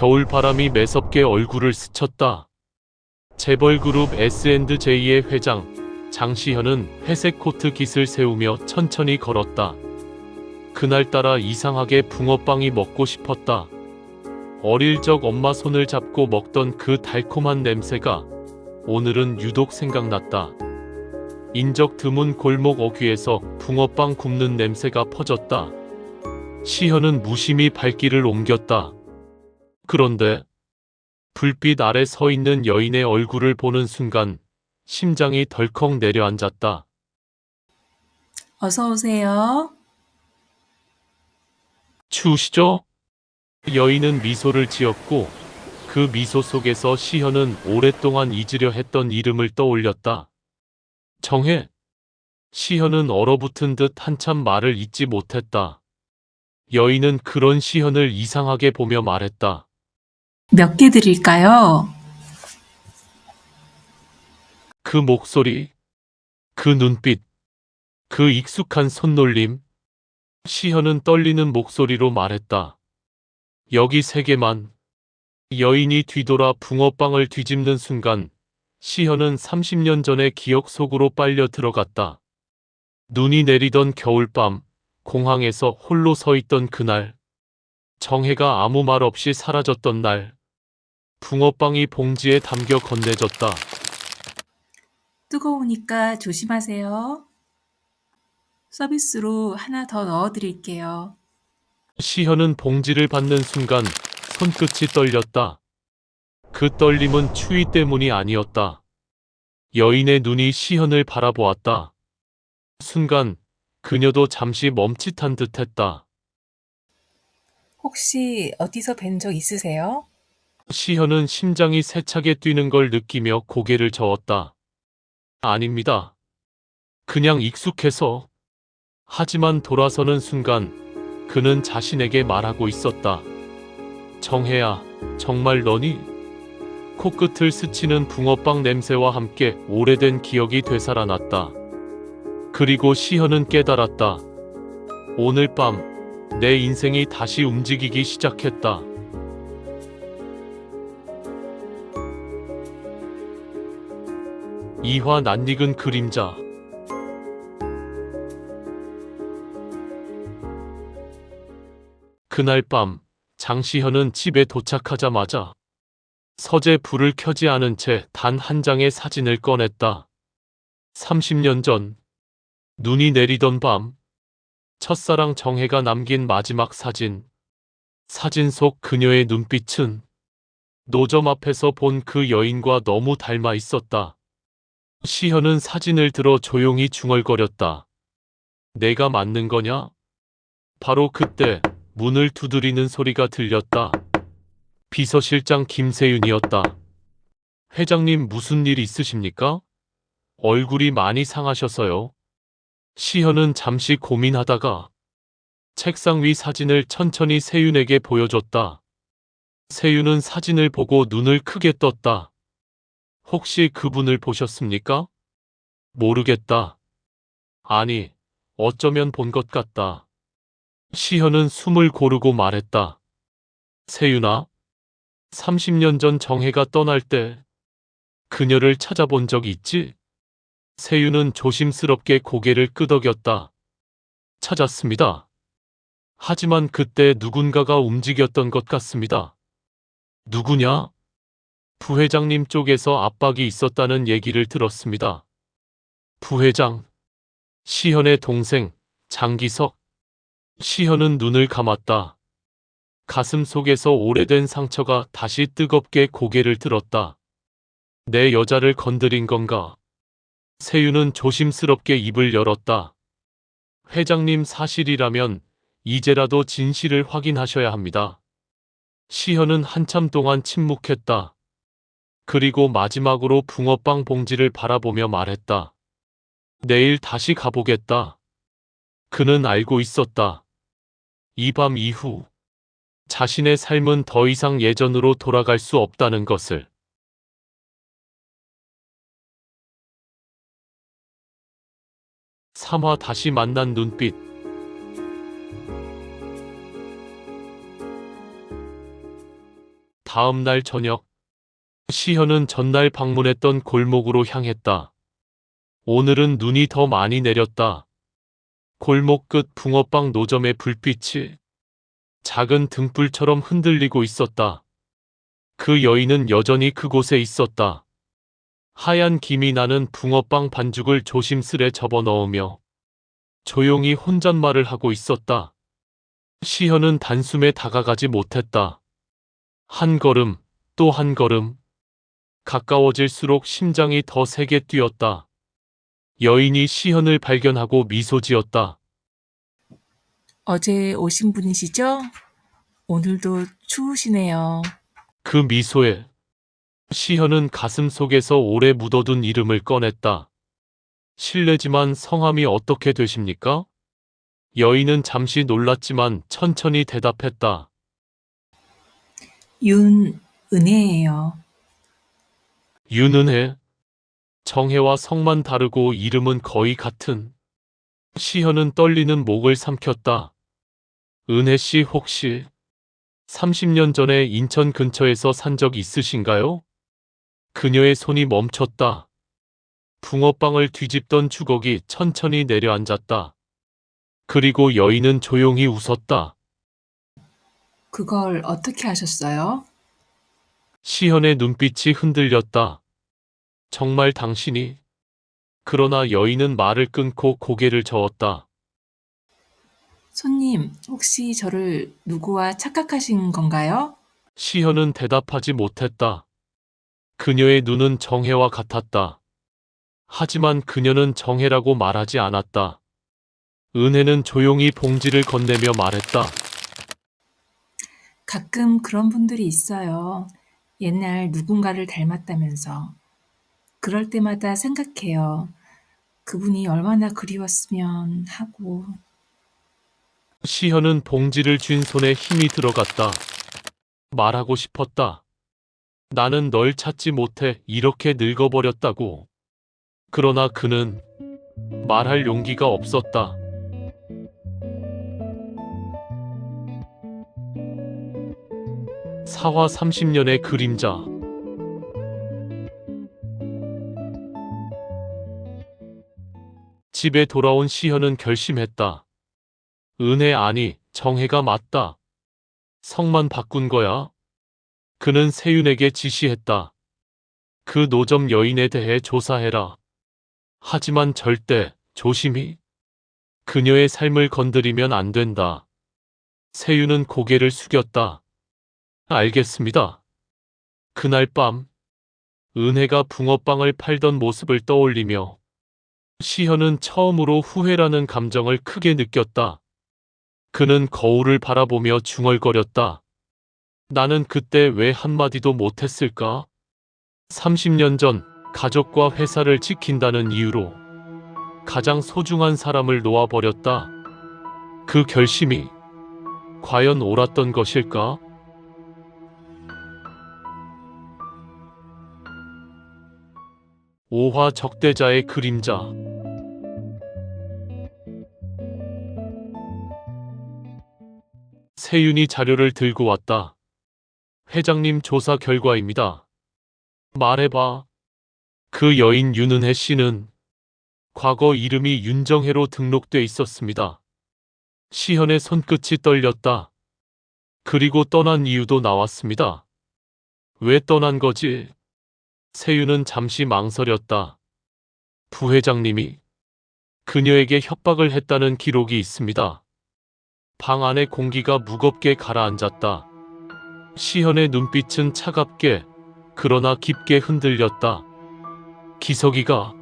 겨울바람이 매섭게 얼굴을 스쳤다. 재벌그룹 S&J의 회장 장시현은 회색 코트 깃을 세우며 천천히 걸었다. 그날따라 이상하게 붕어빵이 먹고 싶었다. 어릴 적 엄마 손을 잡고 먹던 그 달콤한 냄새가 오늘은 유독 생각났다. 인적 드문 골목 어귀에서 붕어빵 굽는 냄새가 퍼졌다. 시현은 무심히 발길을 옮겼다. 그런데 불빛 아래 서 있는 여인의 얼굴을 보는 순간 심장이 덜컥 내려앉았다. 어서 오세요. 추우시죠? 여인은 미소를 지었고 그 미소 속에서 시현은 오랫동안 잊으려 했던 이름을 떠올렸다. 정혜. 시현은 얼어붙은 듯 한참 말을 잇지 못했다. 여인은 그런 시현을 이상하게 보며 말했다. 몇 개 드릴까요? 그 목소리, 그 눈빛, 그 익숙한 손놀림. 시현은 떨리는 목소리로 말했다. 여기 3개만. 여인이 뒤돌아 붕어빵을 뒤집는 순간 시현은 30년 전의 기억 속으로 빨려 들어갔다. 눈이 내리던 겨울밤, 공항에서 홀로 서 있던 그날, 정혜가 아무 말 없이 사라졌던 날, 붕어빵이 봉지에 담겨 건네졌다. 뜨거우니까 조심하세요. 서비스로 하나 더 넣어드릴게요. 시현은 봉지를 받는 순간 손끝이 떨렸다. 그 떨림은 추위 때문이 아니었다. 여인의 눈이 시현을 바라보았다. 순간 그녀도 잠시 멈칫한 듯했다. 혹시 어디서 뵌 적 있으세요? 시현은 심장이 세차게 뛰는 걸 느끼며 고개를 저었다. 아닙니다. 그냥 익숙해서. 하지만 돌아서는 순간 그는 자신에게 말하고 있었다. 정혜야, 정말 너니? 코끝을 스치는 붕어빵 냄새와 함께 오래된 기억이 되살아났다. 그리고 시현은 깨달았다. 오늘 밤 내 인생이 다시 움직이기 시작했다. 이화 낯익은 그림자. 그날 밤 장시현은 집에 도착하자마자 서재 불을 켜지 않은 채 단 한 장의 사진을 꺼냈다. 30년 전 눈이 내리던 밤 첫사랑 정혜가 남긴 마지막 사진. 사진 속 그녀의 눈빛은 노점 앞에서 본 그 여인과 너무 닮아 있었다. 시현은 사진을 들어 조용히 중얼거렸다. 내가 맞는 거냐? 바로 그때 문을 두드리는 소리가 들렸다. 비서실장 김세윤이었다. 회장님 무슨 일 있으십니까? 얼굴이 많이 상하셔서요. 시현은 잠시 고민하다가 책상 위 사진을 천천히 세윤에게 보여줬다. 세윤은 사진을 보고 눈을 크게 떴다. 혹시 그분을 보셨습니까? 모르겠다. 아니, 어쩌면 본 것 같다. 시현은 숨을 고르고 말했다. 세윤아, 30년 전 정혜가 떠날 때 그녀를 찾아본 적 있지? 세윤은 조심스럽게 고개를 끄덕였다. 찾았습니다. 하지만 그때 누군가가 움직였던 것 같습니다. 누구냐? 부회장님 쪽에서 압박이 있었다는 얘기를 들었습니다. 부회장, 시현의 동생 장기석. 시현은 눈을 감았다. 가슴 속에서 오래된 상처가 다시 뜨겁게 고개를 들었다. 내 여자를 건드린 건가? 세윤은 조심스럽게 입을 열었다. 회장님 사실이라면 이제라도 진실을 확인하셔야 합니다. 시현은 한참 동안 침묵했다. 그리고 마지막으로 붕어빵 봉지를 바라보며 말했다. 내일 다시 가보겠다. 그는 알고 있었다. 이 밤 이후 자신의 삶은 더 이상 예전으로 돌아갈 수 없다는 것을. 3화 다시 만난 눈빛. 다음 날 저녁, 시현은 전날 방문했던 골목으로 향했다. 오늘은 눈이 더 많이 내렸다. 골목 끝 붕어빵 노점의 불빛이 작은 등불처럼 흔들리고 있었다. 그 여인은 여전히 그곳에 있었다. 하얀 김이 나는 붕어빵 반죽을 조심스레 접어넣으며 조용히 혼잣말을 하고 있었다. 시현은 단숨에 다가가지 못했다. 한 걸음, 또 한 걸음. 가까워질수록 심장이 더 세게 뛰었다. 여인이 시현을 발견하고 미소 지었다. 어제 오신 분이시죠? 오늘도 추우시네요. 그 미소에 시현은 가슴 속에서 오래 묻어둔 이름을 꺼냈다. 실례지만 성함이 어떻게 되십니까? 여인은 잠시 놀랐지만 천천히 대답했다. 윤은혜예요. 윤은혜. 정혜와 성만 다르고 이름은 거의 같은. 시현은 떨리는 목을 삼켰다. 은혜 씨 혹시 30년 전에 인천 근처에서 산 적 있으신가요? 그녀의 손이 멈췄다. 붕어빵을 뒤집던 주걱이 천천히 내려앉았다. 그리고 여인은 조용히 웃었다. 그걸 어떻게 하셨어요? 시현의 눈빛이 흔들렸다. 정말 당신이? 그러나 여인은 말을 끊고 고개를 저었다. 손님, 혹시 저를 누구와 착각하신 건가요? 시현은 대답하지 못했다. 그녀의 눈은 정혜와 같았다. 하지만 그녀는 정혜라고 말하지 않았다. 은혜는 조용히 봉지를 건네며 말했다. 가끔 그런 분들이 있어요. 옛날 누군가를 닮았다면서. 그럴 때마다 생각해요. 그분이 얼마나 그리웠으면 하고. 시현은 봉지를 쥔 손에 힘이 들어갔다. 말하고 싶었다. 나는 널 찾지 못해 이렇게 늙어버렸다고. 그러나 그는 말할 용기가 없었다. 사화 30년의 그림자. 집에 돌아온 시현은 결심했다. 은혜 아니, 정혜가 맞다. 성만 바꾼 거야. 그는 세윤에게 지시했다. 그 노점 여인에 대해 조사해라. 하지만 절대, 조심히. 그녀의 삶을 건드리면 안 된다. 세윤은 고개를 숙였다. 알겠습니다. 그날 밤, 은혜가 붕어빵을 팔던 모습을 떠올리며 시현은 처음으로 후회라는 감정을 크게 느꼈다. 그는 거울을 바라보며 중얼거렸다. 나는 그때 왜 한마디도 못했을까? 30년 전 가족과 회사를 지킨다는 이유로 가장 소중한 사람을 놓아버렸다. 그 결심이 과연 옳았던 것일까? 오화 적대자의 그림자. 세윤이 자료를 들고 왔다. 회장님 조사 결과입니다. 말해봐. 그 여인 윤은혜 씨는 과거 이름이 윤정혜로 등록돼 있었습니다. 시현의 손끝이 떨렸다. 그리고 떠난 이유도 나왔습니다. 왜 떠난 거지? 세윤은 잠시 망설였다. 부회장님이 그녀에게 협박을 했다는 기록이 있습니다. 방 안의 공기가 무겁게 가라앉았다. 시현의 눈빛은 차갑게 그러나 깊게 흔들렸다. 기석이가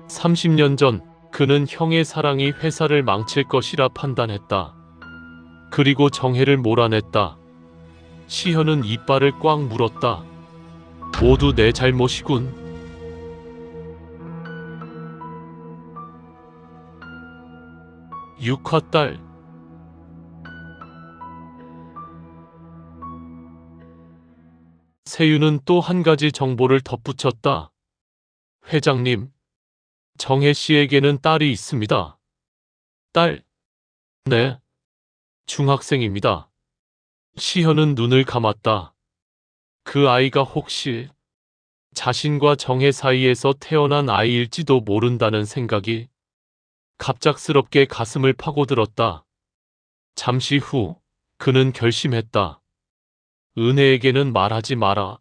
30년 전 그는 형의 사랑이 회사를 망칠 것이라 판단했다. 그리고 정혜를 몰아냈다. 시현은 이빨을 꽉 물었다. 모두 내 잘못이군. 육화딸. 세윤은 또 한 가지 정보를 덧붙였다. 회장님, 정혜 씨에게는 딸이 있습니다. 딸? 네. 중학생입니다. 시현은 눈을 감았다. 그 아이가 혹시 자신과 정혜 사이에서 태어난 아이일지도 모른다는 생각이 갑작스럽게 가슴을 파고들었다. 잠시 후 그는 결심했다. 은혜에게는 말하지 마라.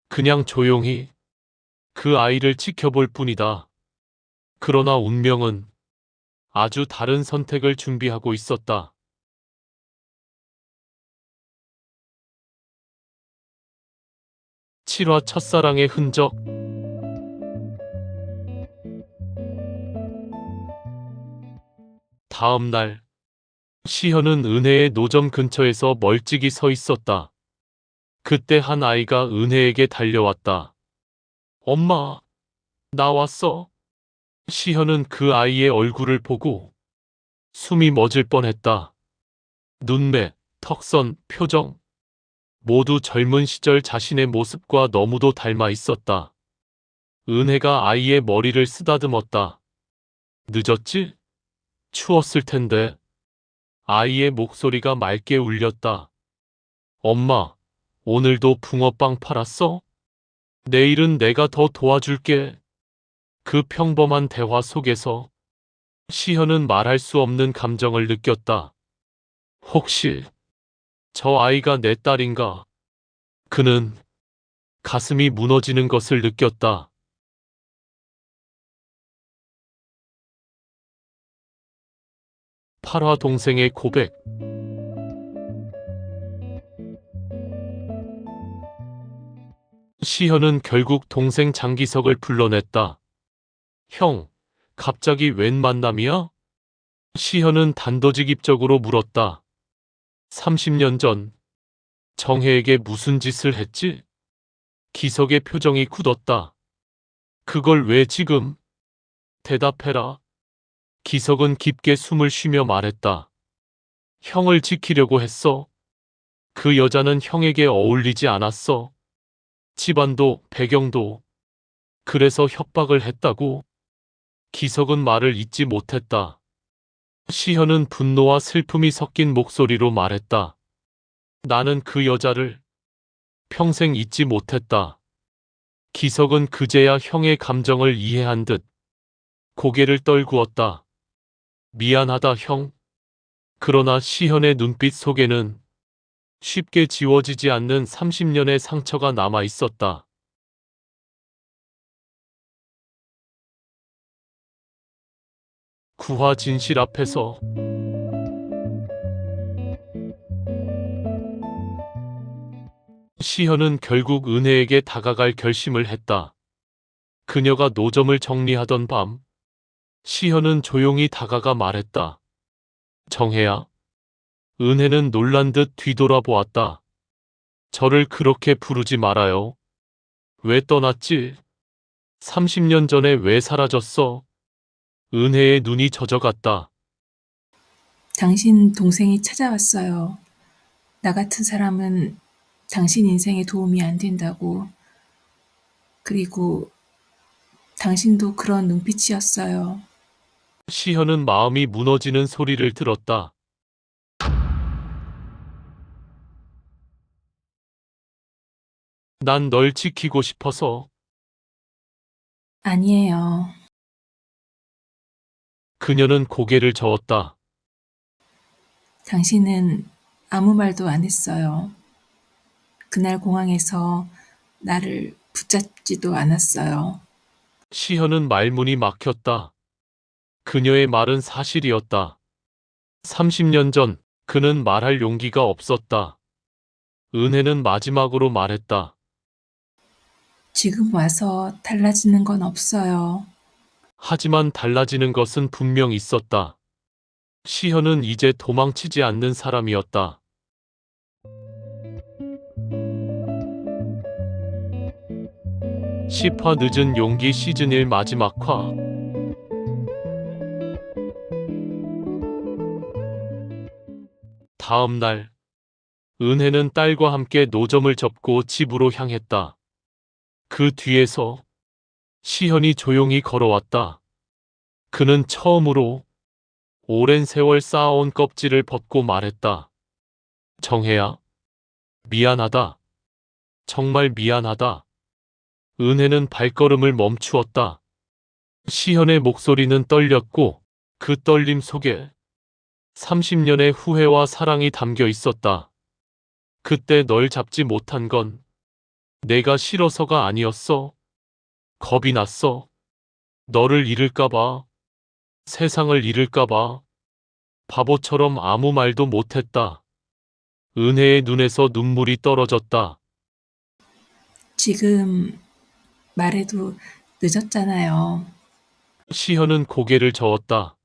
그냥 조용히 그 아이를 지켜볼 뿐이다. 그러나 운명은 아주 다른 선택을 준비하고 있었다. 7화 첫사랑의 흔적. 다음 날 시현은 은혜의 노점 근처에서 멀찍이 서 있었다. 그때 한 아이가 은혜에게 달려왔다. 엄마, 나 왔어. 시현은 그 아이의 얼굴을 보고 숨이 멎을 뻔했다. 눈매, 턱선, 표정 모두 젊은 시절 자신의 모습과 너무도 닮아 있었다. 은혜가 아이의 머리를 쓰다듬었다. 늦었지? 추웠을 텐데. 아이의 목소리가 맑게 울렸다. 엄마, 오늘도 붕어빵 팔았어? 내일은 내가 더 도와줄게. 그 평범한 대화 속에서 시현은 말할 수 없는 감정을 느꼈다. 혹시 저 아이가 내 딸인가? 그는 가슴이 무너지는 것을 느꼈다. 8화 동생의 고백. 시현은 결국 동생 장기석을 불러냈다. 형, 갑자기 웬 만남이야? 시현은 단도직입적으로 물었다. 30년 전 정혜에게 무슨 짓을 했지? 기석의 표정이 굳었다. 그걸 왜 지금? 대답해라. 기석은 깊게 숨을 쉬며 말했다. 형을 지키려고 했어. 그 여자는 형에게 어울리지 않았어. 집안도 배경도. 그래서 협박을 했다고. 기석은 말을 잇지 못했다. 시현은 분노와 슬픔이 섞인 목소리로 말했다. 나는 그 여자를 평생 잊지 못했다. 기석은 그제야 형의 감정을 이해한 듯 고개를 떨구었다. 미안하다 형. 그러나 시현의 눈빛 속에는 쉽게 지워지지 않는 30년의 상처가 남아 있었다. 구화 진실 앞에서 시현은 결국 은혜에게 다가갈 결심을 했다. 그녀가 노점을 정리하던 밤, 시현은 조용히 다가가 말했다. 정혜야. 은혜는 놀란 듯 뒤돌아보았다. 저를 그렇게 부르지 말아요. 왜 떠났지? 30년 전에 왜 사라졌어? 은혜의 눈이 젖어갔다. 당신 동생이 찾아왔어요. 나 같은 사람은 당신 인생에 도움이 안 된다고. 그리고 당신도 그런 눈빛이었어요. 시현은 마음이 무너지는 소리를 들었다. 난 널 지키고 싶어서. 아니에요. 그녀는 고개를 저었다. 당신은 아무 말도 안 했어요. 그날 공항에서 나를 붙잡지도 않았어요. 시현은 말문이 막혔다. 그녀의 말은 사실이었다. 30년 전 그는 말할 용기가 없었다. 은혜는 마지막으로 말했다. 지금 와서 달라지는 건 없어요. 하지만 달라지는 것은 분명 있었다. 시현은 이제 도망치지 않는 사람이었다. 10화 늦은 용기 시즌 1 마지막 화. 다음 날, 은혜는 딸과 함께 노점을 접고 집으로 향했다. 그 뒤에서 시현이 조용히 걸어왔다. 그는 처음으로 오랜 세월 쌓아온 껍질을 벗고 말했다. 정혜야, 미안하다. 정말 미안하다. 은혜는 발걸음을 멈추었다. 시현의 목소리는 떨렸고 그 떨림 속에 30년의 후회와 사랑이 담겨 있었다. 그때 널 잡지 못한 건 내가 싫어서가 아니었어. 겁이 났어. 너를 잃을까봐, 세상을 잃을까봐, 바보처럼 아무 말도 못했다. 은혜의 눈에서 눈물이 떨어졌다. 지금 말해도 늦었잖아요. 시현은 고개를 저었다.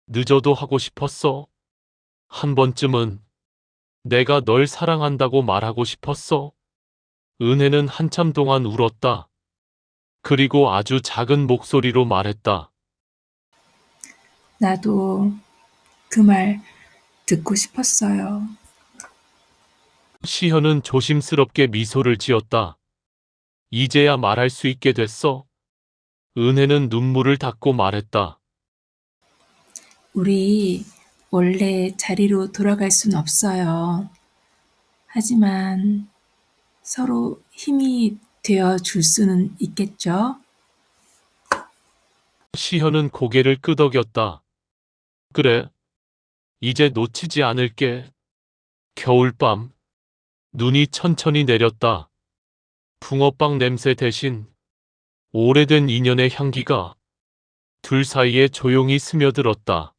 늦어도 하고 싶었어. 한 번쯤은 내가 널 사랑한다고 말하고 싶었어. 은혜는 한참 동안 울었다. 그리고 아주 작은 목소리로 말했다. 나도 그 말 듣고 싶었어요. 시현은 조심스럽게 미소를 지었다. 이제야 말할 수 있게 됐어. 은혜는 눈물을 닦고 말했다. 우리 원래 자리로 돌아갈 순 없어요. 하지만 서로 힘이 되어 줄 수는 있겠죠? 시현은 고개를 끄덕였다. 그래. 이제 놓치지 않을게. 겨울밤. 눈이 천천히 내렸다. 붕어빵 냄새 대신 오래된 인연의 향기가 둘 사이에 조용히 스며들었다.